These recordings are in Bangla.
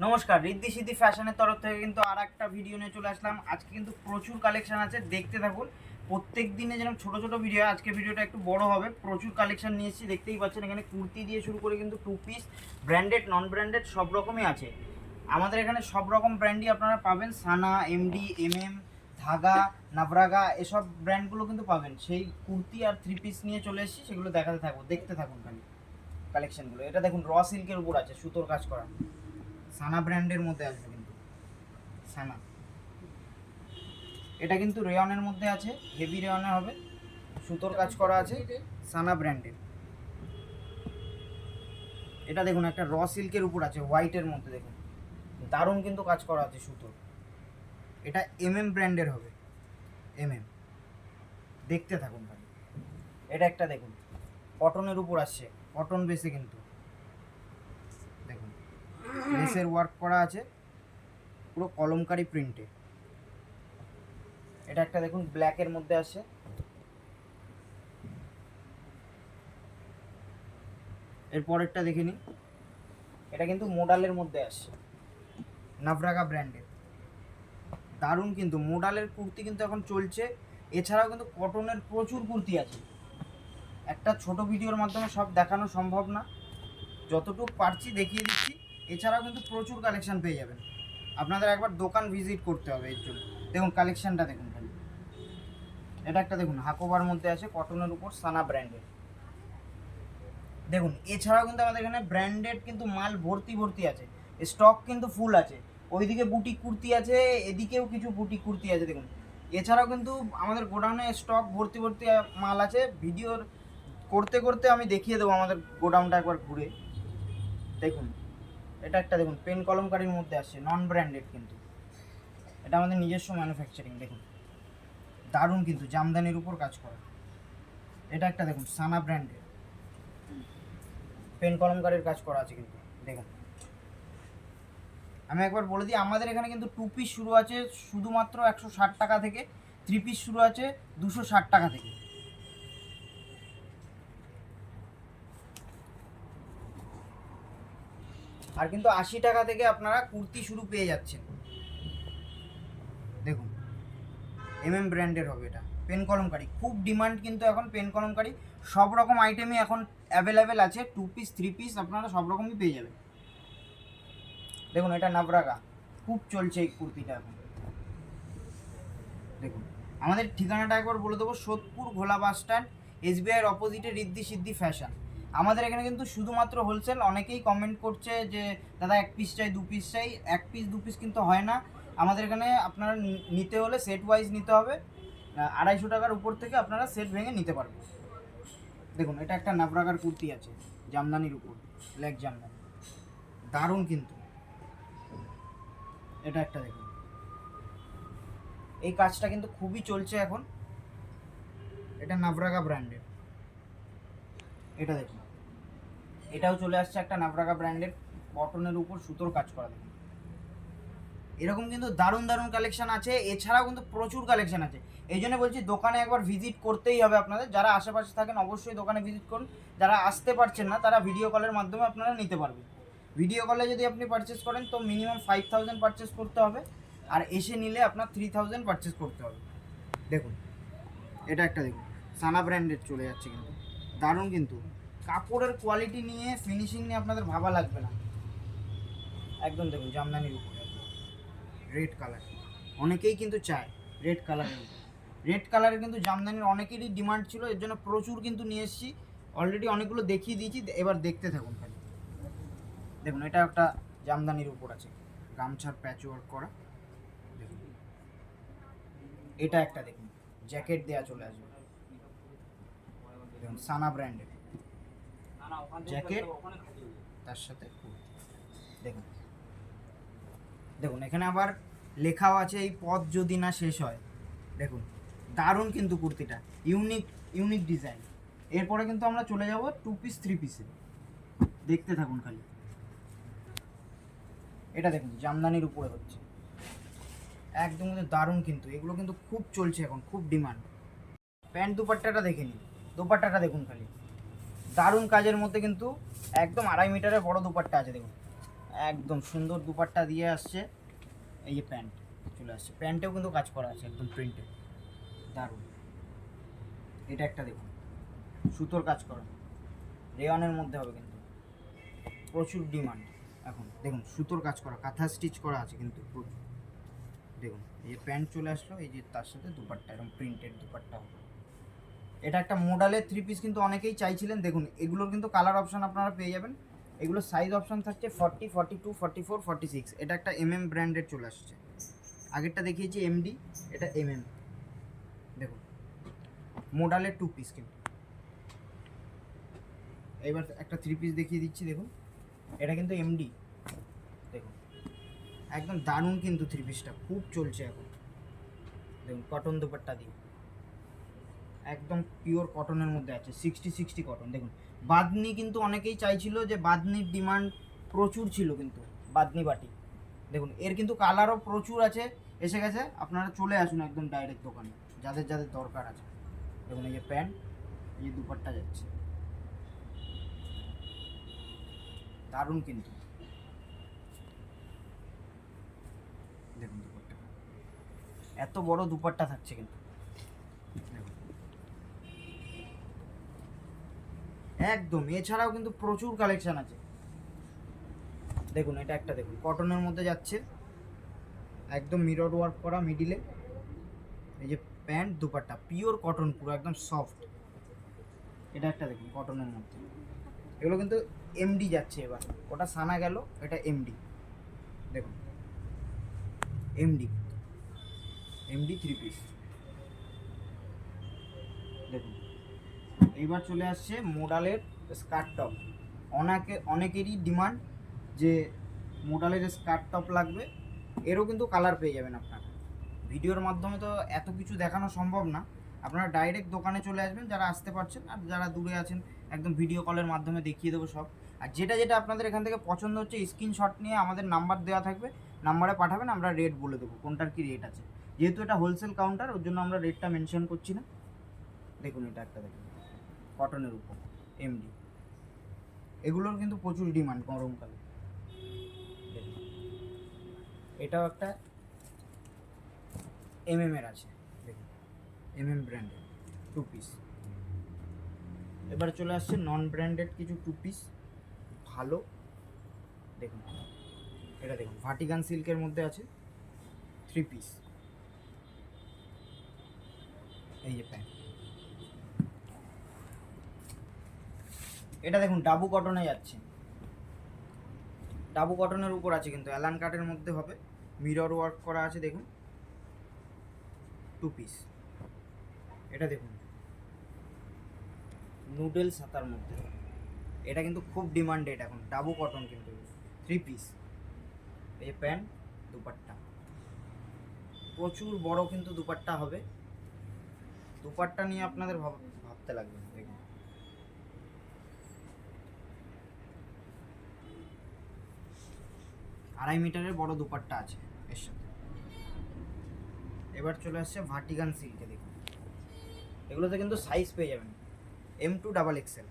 নমস্কার, রিদ্ধি সিদ্ধি ফ্যাশনের তরফ থেকে কিন্তু আর একটা ভিডিও নিয়ে চলে আসলাম। আজকে কিন্তু প্রচুর কালেকশন আছে, দেখতে থাকুন। প্রত্যেক দিনে যেরকম ছোট ছোট ভিডিও, আজকে ভিডিওটা একটু বড় হবে। প্রচুর কালেকশন নিয়ে এসেছি, দেখতেই পাচ্ছেন। এখানে কুর্তি দিয়ে শুরু করে কিন্তু two piece, branded non branded সব রকমই আছে। আমাদের এখানে সব রকম ব্র্যান্ডই আপনারা পাবেন। সানা, এমডি, এমএম, ধাগা, নাভরাগা, এসব ব্র্যান্ডগুলো কিন্তু পাবেন। সেই কুর্তি আর থ্রি পিস নিয়ে চলে এসেছি, সেগুলো দেখাতে থাকবো, দেখতে থাকুন খালি কালেকশনগুলো। এটা দেখুন, র সিল্কের উপর আছে, সুতোর কাজ করা। সানা ব্র্যান্ডের মধ্যে আসবে কিন্তু, সানা। এটা কিন্তু রেয়নের মধ্যে আছে, হেভি রেয়নে হবে, সুতোর কাজ করা আছে, সানা ব্র্যান্ডের। এটা দেখুন, একটা র সিল্কের উপর আছে, হোয়াইটের মধ্যে দেখুন, দারুণ কিন্তু কাজ করা আছে সুতোর। এটা এমএম ব্র্যান্ডের হবে, এমএম। দেখতে থাকুন ভাই। এটা একটা দেখুন, কটনের উপর আসছে, কটন বেসে কিন্তু দেখুন, লেসের ওয়ার্ক করা আছে, পুরো কলমকারি প্রিন্টে। এটা একটা দেখুন, ব্ল্যাকের মধ্যে আসছে। এরপরেরটা দেখে নিন, এটা কিন্তু মোডালের মধ্যে আসছে, নাভরাগা ব্র্যান্ডের। দারুণ কিন্তু মোডালের কুর্তি কিন্তু এখন চলছে। এছাড়াও কিন্তু কটনের প্রচুর কুর্তি আছে। একটা ছোট ভিডিওর মাধ্যমে সব দেখানো সম্ভব না, যতটুকু পারছি দেখিয়ে দিচ্ছি। এছাড়াও কিন্তু প্রচুর কালেকশন পেয়ে যাবেন, আপনাদের একবার দোকান ভিজিট করতে হবে এর জন্য। দেখুন কালেকশনটা দেখুন খালি। এটা একটা দেখুন, হাকোবার মধ্যে আছে, কটনের উপর, সানা ব্র্যান্ডের। দেখুন এছাড়াও কিন্তু আমাদের এখানে ব্র্যান্ডেড কিন্তু মাল ভর্তি ভর্তি আছে, স্টক কিন্তু ফুল আছে। ওইদিকে বুটিক কুর্তি আছে, এদিকেও কিছু বুটিক কুর্তি আছে দেখুন। এছাড়াও কিন্তু আমাদের গোডাউনে স্টক ভর্তি ভর্তি মাল আছে। ভিডিওর করতে করতে আমি দেখিয়ে দেবো আমাদের গোডাউনটা একবার ঘুরে দেখুন। এটা একটা দেখুন, পেন কলমকারির মধ্যে আসছে, নন ব্র্যান্ডেড কিন্তু। এটা আমাদের নিজস্ব ম্যানুফ্যাকচারিং। দেখুন দারুণ কিন্তু, জামদানির উপর কাজ করা। এটা একটা দেখুন, সানা ব্র্যান্ডের, পেন কলমকারির কাজ করা আছে কিন্তু দেখুন। আমি একবার বলে দিই, আমাদের এখানে কিন্তু টু পিস শুরু আছে শুধুমাত্র 160 টাকা থেকে, থ্রি পিস শুরু আছে 260 টাকা থেকে। আর কিন্তু 80 টাকা থেকে আপনারা কুর্তি শুরু পেয়ে যাচ্ছেন। দেখুন এমএম ব্র্যান্ডের হবে, এটা পেন কলমকারি, খুব ডিমান্ড কিন্তু এখন পেন কলমকারি। সব রকম আইটেমই এখন অ্যাভেলেবেল আছে, টু পিস থ্রি পিস আপনারা সব রকমই পেয়ে যাবেন। দেখুন এটা নাভরাগা, খুব চলছে এই কুর্তিটা এখন। দেখুন আমাদের ঠিকানাটা একবার বলে দেবো, সোদপুর ঘোলা বাস স্ট্যান্ড, এসবিআইয়ের অপোজিটে রিদ্ধি সিদ্ধি ফ্যাশন। আমাদের এখানে কিন্তু শুধুমাত্র হোলসেল। অনেকেই কমেন্ট করছে যে দাদা এক পিস চাই, দু পিস চাই। এক পিস দু পিস কিন্তু হয় না আমাদের এখানে। আপনারা নিতে হলে সেট ওয়াইজ নিতে হবে, 250 টাকার উপর থেকে আপনারা সেট ভেঙে নিতে পারবেন। দেখুন এটা একটা নাভরাগার কুর্তি আছে, জামদানির উপর, ব্ল্যাক জামদানি, দারুণ কিন্তু। এটা একটা দেখুন, এই কাজটা কিন্তু খুবই চলছে এখন। এটা নাভরাগা ব্র্যান্ডের। এটা দেখুন, এটাও চলে আসছে একটা নাভরাগা ব্র্যান্ডের, কটনের উপর সুতোর কাজ করা। দেখুন এরকম কিন্তু দারুণ দারুণ কালেকশন আছে। এছাড়াও কিন্তু প্রচুর কালেকশন আছে। এই জন্য বলছি দোকানে একবার ভিজিট করতেই হবে আপনাদের। যারা আশেপাশে থাকেন অবশ্যই দোকানে ভিজিট করুন। যারা আসতে পারছেন না তারা ভিডিও কলের মাধ্যমে আপনারা নিতে পারবেন। ভিডিও কলে যদি আপনি পারচেস করেন তো মিনিমাম 5000 পারচেস করতে হবে, আর এসে নিলে আপনার 3000 পারচেস করতে হবে। দেখুন এটা একটা দেখুন, সানা ব্র্যান্ডের চলে যাচ্ছে কিন্তু, দারুণ কিন্তু। কাপড়ের কোয়ালিটি নিয়ে, ফিনিশিং নিয়ে আপনাদের ভাবা লাগবে না একদম। দেখুন জামদানির উপরে রেড কালার, অনেকেই কিন্তু চায় রেড কালারের উপর। রেড কালারের কিন্তু জামদানির অনেকেরই ডিমান্ড ছিল, এর জন্য প্রচুর কিন্তু নিয়ে এসেছি। অলরেডি অনেকগুলো দেখিয়ে দিয়েছি, এবার দেখতে থাকুন খালি। দেখুন এটা একটা জামদানির উপর আছে, গামছার প্যাচ ওয়ার্ক করা। দেখুন এটা একটা দেখুন, জ্যাকেট দেয়া চলে আসবে। দেখুন সানা ব্র্যান্ডের জ্যাকেট, তার সাথে কুর্তি। দেখুন দেখুন এখানে আবার লেখাও আছে, এই পথ যদি না শেষ হয়। দেখুন দারুণ কিন্তু কুর্তিটা, ইউনিক ইউনিক ডিজাইন। এরপরে কিন্তু আমরা চলে যাব টু পিস থ্রি পিসে, দেখতে থাকুন খালি। এটা দেখুন জামদানির উপরে হচ্ছে, একদম কিন্তু দারুণ কিন্তু। এগুলো কিন্তু খুব চলছে এখন, খুব ডিমান্ড। প্যান্ট দুপাট্টাটা দেখে নিন, দুপাট্টাটা দেখুন খালি, দারুণ কাজের মধ্যে কিন্তু। একদম 2.5 মিটারের বড় দুপাট্টা আছে দেখুন। একদম সুন্দর দুপাট্টা দিয়ে আসছে। এই যে প্যান্ট চলে আসছে, প্যান্টেও কিন্তু কাজ করা আছে একদম প্রিন্টে, দারুণ। এটা একটা দেখুন, সুতোর কাজ করা, রেয়নের মধ্যে হবে কিন্তু, প্রচুর ডিমান্ড এখন। দেখুন সুতোর কাজ করা, কাঁথা স্টিচ করা আছে কিন্তু প্রচুর। দেখুন এই যে প্যান্ট চলে আসলো, এই যে তার সাথে দুপাট্টা, এরকম প্রিন্টেড দুপাট্টা হবে। এটা একটা মোডালের 3 পিস কিন্তু অনেকেই চাইছিলেন। দেখুন এগুলোর কিন্তু কালার অপশান আপনারা পেয়ে যাবেন। এগুলো সাইজ অপশান থাকছে 40, 42, 44, 46। এটা একটা ব্র্যান্ডের চলে আসছে। আগেরটা দেখিয়েছি এমডি, এটা দেখুন মোডালের 2 পিস কিন্তু। এবার একটা 3 পিস দেখিয়ে দিচ্ছি, দেখুন এটা কিন্তু এমডি, দেখুন একদম দারুণ কিন্তু 3 পিসটা, খুব চলছে এখন। দেখুন কটন দুপাট্টা দিয়ে, একদম পিওর কটনের মধ্যে আছে, 60-60 কটন। দেখুন বাদনি কিন্তু অনেকেই চাইছিল, যে বাদনির ডিমান্ড প্রচুর ছিল কিন্তু, বাদনি বাটি। দেখুন এর কিন্তু কালারও প্রচুর আছে, এসে গেছে। আপনারা চলে আসুন একদম ডাইরেক্ট দোকানে, যাদের যাদের দরকার আছে। দেখুন এই যে প্যান্ট, এই যে দুপাট্টা যাচ্ছে, দারুণ কিন্তু। দেখুন দুপাট্টা, এত বড় দুপাট্টা থাকছে কিন্তু, দেখুন একদম। এছাড়াও কিন্তু প্রচুর কালেকশন আছে। দেখুন এটা একটা দেখুন, কটনের মধ্যে যাচ্ছে, একদম মিরর ওয়ার্ক করা মিডিলে। এই যে প্যান্ট দুপাট্টা পিওর কটন, পুরো একদম সফট। এটা একটা দেখুন কটনের মধ্যে, এগুলো কিন্তু এমডি যাচ্ছে। এবার ওটা সানা গেল, এটা এমডি। দেখুন এমডি, এমডি 3 পিস। দেখুন এইবার চলে আসছে মোডালের স্কার্ট টপ। অনেকেরই ডিমান্ড যে মোডালের স্কার্ট টপ লাগবে, এরও কিন্তু কালার পেয়ে যাবেন আপনারা। ভিডিওর মাধ্যমে তো এত কিছু দেখানো সম্ভব না, আপনারা ডাইরেক্ট দোকানে চলে আসবেন যারা আসতে পারছেন, আর যারা দূরে আছেন একদম ভিডিও কলের মাধ্যমে দেখিয়ে দেবো সব। আর যেটা যেটা আপনাদের এখান থেকে পছন্দ হচ্ছে স্ক্রিনশট নিয়ে আমাদের নাম্বার দেওয়া থাকবে, নাম্বারে পাঠাবেন, আমরা রেট বলে দেবো কোনটার কী রেট আছে। যেহেতু এটা হোলসেল কাউন্টার, ওর জন্য আমরা রেটটা মেনশন করছি না। দেখুন এটা একটা দেখুন, কটনের উপর এমডি, এগুলোর কিন্তু প্রচুর ডিমান্ড গরমকালে। দেখুন এটাও একটা এর আছে, দেখুন ব্র্যান্ডের 2 পিস। এবার চলে আসছে নন ব্র্যান্ডেড কিছু 2 পিস, ভালো। দেখুন এটা দেখুন, ভাটিকান সিল্কের মধ্যে আছে 3 পিস। এই যে প্যান্ট, এটা দেখুন ডাবু কটনে যাচ্ছে, ডাবু কটনের উপর আছে কিন্তু, অ্যালান কাটের মধ্যে হবে, মিরর ওয়ার্ক করা আছে। দেখুন 2 পিস। এটা দেখুন নুডলস হাতার মধ্যে, এটা কিন্তু খুব ডিমান্ডেড এখন, ডাবু কটন কিন্তু 3 পিস। এই প্যান্ট দুপাট্টা, প্রচুর বড় কিন্তু দুপাট্টা হবে। দুপাট্টা নিয়ে আপনাদের ভাবতে লাগবে। দেখুন আড়াই মিটারের বড় দুপাট্টা আছে এর সাথে। এবার চলে আসছে ভাটিকান সিল্কে। দেখুন এগুলোতে কিন্তু সাইজ পেয়ে যাবেন M2 XXL।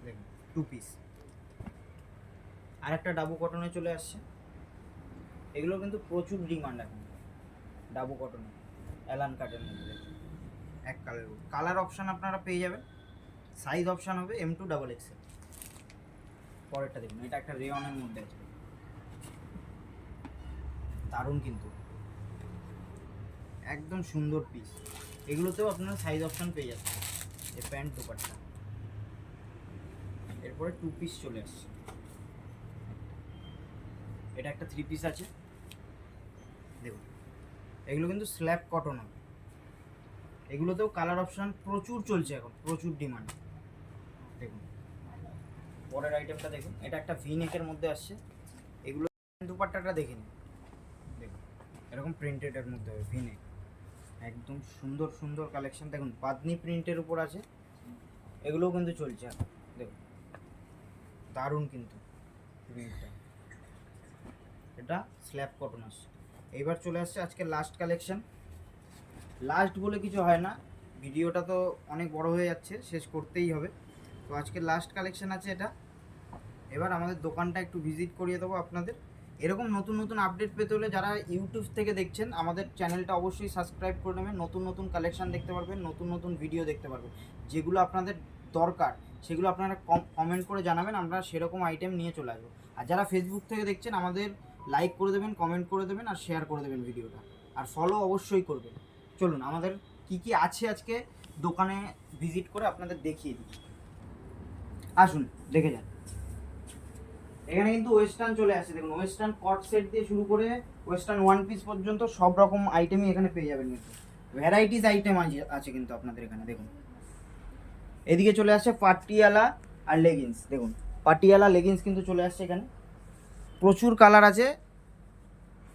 দেখুন 2 পিস। আর একটা ডাবু কটনে চলে আসছে, এগুলো কিন্তু প্রচুর ডিমান্ড এখন, ডাবু কটনে অ্যালান কাটের মধ্যে। এক কালার অপশান আপনারা পেয়ে যাবেন, সাইজ অপশান হবে M2 XXL। পরেরটা দেখুন, এটা একটা রেয়নের মধ্যে আছে, দারুণ কিন্তু, একদম সুন্দর পিস। এগুলোতেও আপনারা সাইজ অপশান পেয়ে যাচ্ছেন। এই প্যান্ট দুপাট্টা, এরপরে 2 পিস চলে আসছে। এটা একটা 3 পিস আছে। দেখুন এগুলো কিন্তু স্ল্যাব কটন হবে, এগুলোতেও কালার অপশান প্রচুর চলছে এখন, প্রচুর ডিমান্ড। দেখুন পরের আইটেমটা দেখুন, এটা একটা ভি নেকের মধ্যে আসছে। এগুলো দুপাট্টাটা দেখে নিন, দেখুন এরকম প্রিন্টেডের মধ্যে হবে, ভি নেক, একদম সুন্দর সুন্দর কালেকশন। দেখুন বাদনি প্রিন্টের উপর আছে, এগুলোও কিন্তু চলছে এখন। দেখুন দারুণ কিন্তু প্রিন্টটা, এটা স্ল্যাব কটন আসছে। এইবার চলে আসছে আজকে লাস্ট কালেকশন। লাস্ট বলে কিছু হয় না, ভিডিওটা তো অনেক বড় হয়ে যাচ্ছে, শেষ করতেই হবে। তো আজকে লাস্ট কালেকশন আছে এটা, এবার আমাদের দোকানটা একটু ভিজিট করিয়ে দেবো আপনাদের। এরকম নতুন নতুন আপডেট পেতে হলে যারা ইউটিউব থেকে দেখছেন আমাদের চ্যানেলটা অবশ্যই সাবস্ক্রাইব করে নেবেন। নতুন নতুন কালেকশন দেখতে পারবেন, নতুন নতুন ভিডিও দেখতে পারবেন। যেগুলো আপনাদের দরকার সেগুলো আপনারা কমেন্ট করে জানাবেন, আমরা সেরকম আইটেম নিয়ে চলে আসবো। আর যারা ফেসবুক থেকে দেখছেন আমাদের লাইক করে দেবেন, কমেন্ট করে দেবেন আর শেয়ার করে দেবেন ভিডিওটা, আর ফলো অবশ্যই করবেন। চলুন আমাদের কি কি আছে আজকে দোকানে ভিজিট করে আপনাদের দেখিয়ে দিই। আসুন দেখে যান। এখানে কিন্তু ওয়েস্টার্ন চলে আসছে, দেখুন ওয়েস্টার্ন কট সেট দিয়ে শুরু করে ওয়েস্টার্ন ওয়ান পিস পর্যন্ত সব রকম আইটেমই এখানে পেয়ে যাবেন। কিন্তু ভ্যারাইটিস আইটেম আছে কিন্তু আপনাদের এখানে। দেখুন এদিকে চলে আসছে পাটিয়ালা আর লেগিংস, দেখুন পাটিয়ালা লেগিংস কিন্তু চলে আসছে এখানে, প্রচুর কালার আছে।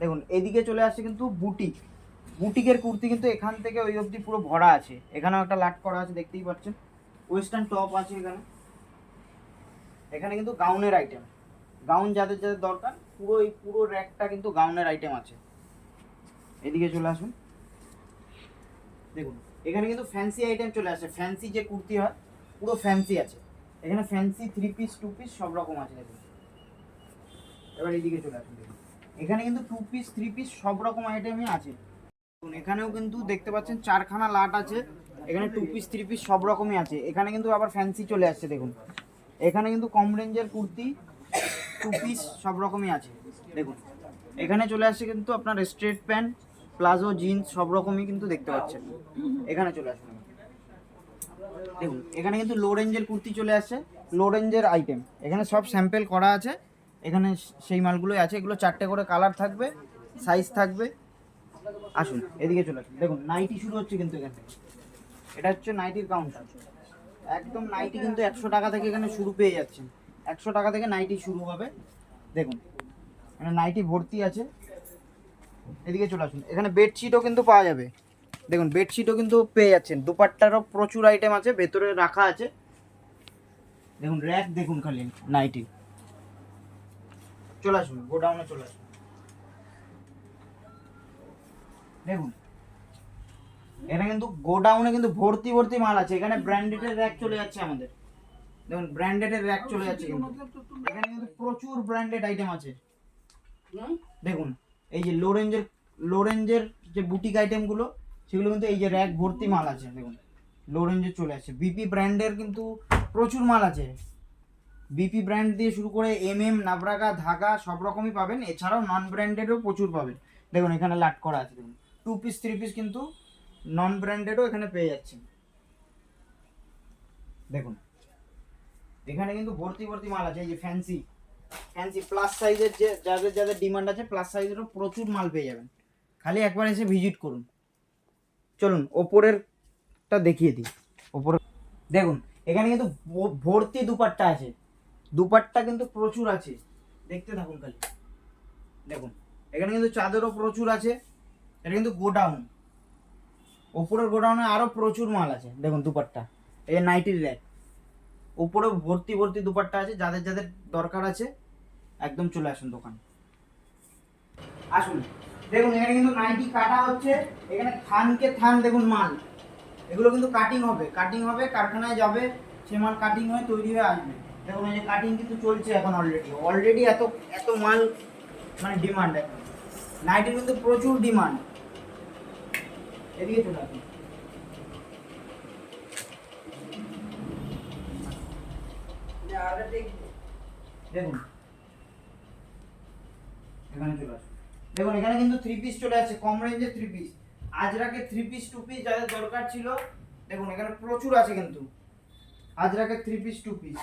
দেখুন এদিকে চলে আসছে কিন্তু বুটিক, বুটিকের কুর্তি কিন্তু এখান থেকে ওই অবধি পুরো ভরা আছে। এখানেও একটা লাট করা আছে দেখতেই পাচ্ছেন। ওয়েস্টার্ন টপ আছে এখানে। এখানে কিন্তু গাউনের আইটেম, গাউন যাদের যাদের দরকার পুরো র্যাকটা কিন্তু গাউনের আইটেম আছে। এদিকে চলে আসুন, দেখুন এখানে কিন্তু ফ্যান্সি আইটেম চলে আসে। ফ্যান্সি যে কুর্তি হয় পুরো ফ্যান্সি আছে এখানে, ফ্যান্সি 3 পিস 2 পিস সব রকম আছে। দেখুন এবার এইদিকে চলে আসুন, দেখুন এখানে কিন্তু 2 পিস 3 পিস সব রকম আইটেমই আছে। দেখুন এখানেও কিন্তু দেখতে পাচ্ছেন 4খানা লাট আছে। এখানে 2 পিস 3 পিস সব রকমই আছে। এখানে কিন্তু আবার ফ্যান্সি চলে আসছে। দেখুন এখানে কিন্তু কম রেঞ্জের কুর্তি 2 পিস সব রকমই আছে। দেখুন এখানে চলে আসছে কিন্তু আপনার স্ট্রেট প্যান্ট, প্লাজো, জিন্স সব রকমই কিন্তু দেখতে পাচ্ছেন। এখানে চলে আসুন, দেখুন এখানে কিন্তু লো রেঞ্জের কুর্তি চলে আসছে, লো রেঞ্জের আইটেম এখানে সব স্যাম্পেল করা আছে। এখানে সেই মালগুলোই আছে। এগুলো 4টে করে কালার থাকবে, সাইজ থাকবে। আসুন এদিকে চলে আসুন, দেখুন নাইটি শুরু হচ্ছে কিন্তু এখান থেকে। এটা হচ্ছে নাইটির কাউন্টার। একদম নাইটি কিন্তু 100 টাকা থেকে এখানে শুরু পেয়ে যাচ্ছেন। 100 টাকা থেকে নাইটি শুরু হবে। দেখুন এখানে নাইটি ভর্তি আছে। এদিকে চলে আসুন, এখানে বেডশিটও কিন্তু পাওয়া যাবে। দেখুন বেডশিটও কিন্তু পেয়ে যাচ্ছেন। দুপাট্টারও প্রচুর আইটেম আছে, ভেতরে রাখা আছে। দেখুন র্যাক দেখুন খালি নাইটি। চলে আসুন গোডাউনে চলে আসুন, দেখুন এখানে কিন্তু গোডাউনে কিন্তু ভর্তি ভর্তি মাল আছে। এখানে ব্র্যান্ডেডের র্যাক চলে যাচ্ছে আমাদের। দেখুন ব্র্যান্ডেডের র্যাক চলে যাচ্ছে কিন্তু এখানে কিন্তু প্রচুর ব্র্যান্ডেড আইটেম আছে। দেখুন এই যে লো রেঞ্জের যে বুটিক আইটেমগুলো সেগুলো কিন্তু এই যে র্যাক ভর্তি মাল আছে। দেখুন লো রেঞ্জের চলে আসছে। বিপি ব্র্যান্ডের কিন্তু প্রচুর মাল আছে। বিপি ব্র্যান্ড দিয়ে শুরু করে নাভরাগা, ধাগা সব রকমই পাবেন। এছাড়াও নন ব্র্যান্ডেডও প্রচুর পাবেন। দেখুন এখানে লাট করা আছে। দেখুন 2 পিস 3 পিস কিন্তু নন ব্র্যান্ডেডও এখানে পেয়ে যাচ্ছেন। দেখুন এখানে কিন্তু ভর্তি ভর্তি মাল আছে। এই যে ফ্যান্সি প্লাস সাইজের, যে যাদের যাদের ডিমান্ড আছে প্লাস সাইজেরও প্রচুর মাল পেয়ে যাবেন। খালি একবার এসে ভিজিট করুন। চলুন ওপরেরটা দেখিয়ে দিই। ওপরে দেখুন এখানে কিন্তু ভর্তি দুপাট্টা আছে। দুপাট্টা কিন্তু প্রচুর আছে, দেখতে থাকুন খালি। দেখুন এখানে কিন্তু চাদরও প্রচুর আছে। এটা কিন্তু গোডাউন, ওপরের গোডাউনে আরও প্রচুর মাল আছে। দেখুন দুপাট্টা, এই নাইটির র্যাক, উপরে ভর্তি ভর্তি দুপাট্টা আছে। যাদের যাদের দরকার আছে একদম চলে আসুন দোকান। আসুন দেখুন এখানে কিন্তু নাইটি কাটা হচ্ছে। এখানে থানকে থান দেখুন মাল, এগুলো কিন্তু কাটিং হবে কারখানায় যাবে, সে মাল কাটিং হয়ে তৈরি হয়ে আসবে। দেখুন এই যে কাটিং কিন্তু চলছে এখন অলরেডি এত এত মাল মানে ডিমান্ড। এখন নাইটির কিন্তু প্রচুর ডিমান্ড। এদিকে চলে আসুন, দেখুন এখানে চলে আসুন। দেখুন এখানে কিন্তু 3 পিস চলে আসছে, কম রেঞ্জের 3 পিস। আজরাকে 3 পিস 2 পিস যাদের দরকার ছিল দেখুন এখানে প্রচুর আছে কিন্তু আজরাকে 3 পিস 2 পিস।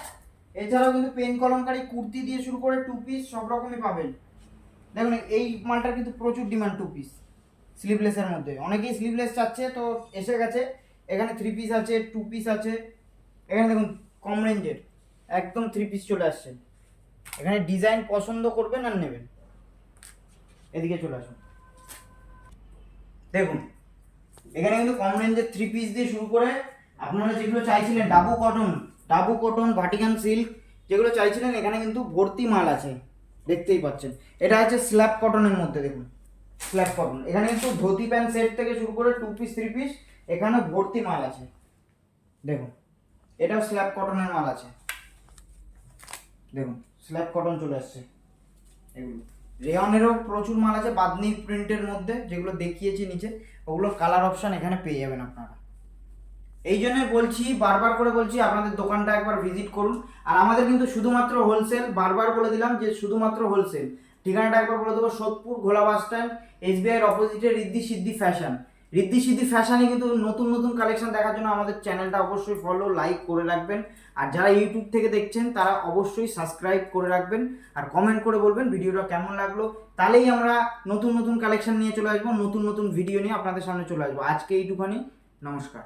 এছাড়াও কিন্তু পেন কলমকারী কুর্তি দিয়ে শুরু করে 2 পিস সব রকমই পাবেন। দেখুন এই মালটার কিন্তু প্রচুর ডিমান্ড 2 পিস স্লিভলেসের মধ্যে। অনেকেই স্লিভলেস চাচ্ছে, তো এসে গেছে। এখানে 3 পিস আছে, 2 পিস আছে। এখানে দেখুন কম রেঞ্জের একদম 3 পিস চলে আসছে। এখানে ডিজাইন পছন্দ করবেন আর নেবেন। এদিকে চলে আসুন, দেখুন এখানে কিন্তু কম রেঞ্জের 3 পিস দিয়ে শুরু করে আপনারা যেগুলো চাইছিলেন ডাবু কটন ভাটিকান সিল্ক যেগুলো চাইছিলেন এখানে কিন্তু ভর্তি মাল আছে। দেখতেই পাচ্ছেন এটা আছে স্ল্যাব কটনের মধ্যে। দেখুন স্ল্যাব কটন, এখানে কিন্তু ধুতি প্যান্ট সেট থেকে শুরু করে 2 পিস 3 পিস এখানে ভর্তি মাল আছে। দেখুন এটাও স্ল্যাব কটনের মাল আছে। দেখুন স্ল্যাব কটন চলে আসছে এগুলো। রেয়নেরও প্রচুর মাল আছে বাদনি প্রিন্টের মধ্যে, যেগুলো দেখিয়েছি নিচে, ওগুলো কালার অপশান এখানে পেয়ে যাবেন আপনারা। এই জন্যই বলছি, বারবার করে বলছি, আপনাদের দোকানটা একবার ভিজিট করুন। আর আমাদের কিন্তু শুধুমাত্র হোলসেল, বারবার বলে দিলাম যে শুধুমাত্র হোলসেল। ঠিকানাটা একবার বলে দেবো, সোদপুর ঘোলা বাস স্ট্যান্ড, এসবিআইয়ের অপোজিটে রিদ্ধি সিদ্ধি ফ্যাশন। রিদ্ধি সিদ্ধি ফ্যাশনে কিন্তু নতুন নতুন কালেকশন দেখার জন্য আমাদের চ্যানেলটা অবশ্যই ফলো লাইক করে রাখবেন। আর যারা ইউটিউব থেকে দেখছেন তারা অবশ্যই সাবস্ক্রাইব করে রাখবেন, আর কমেন্ট করে বলবেন ভিডিওটা কেমন লাগলো। তাহলেই আমরা নতুন নতুন কালেকশন নিয়ে চলে আসবো, নতুন নতুন ভিডিও নিয়ে আপনাদের সামনে চলে আসবো। আজকে এইটুখানি, নমস্কার।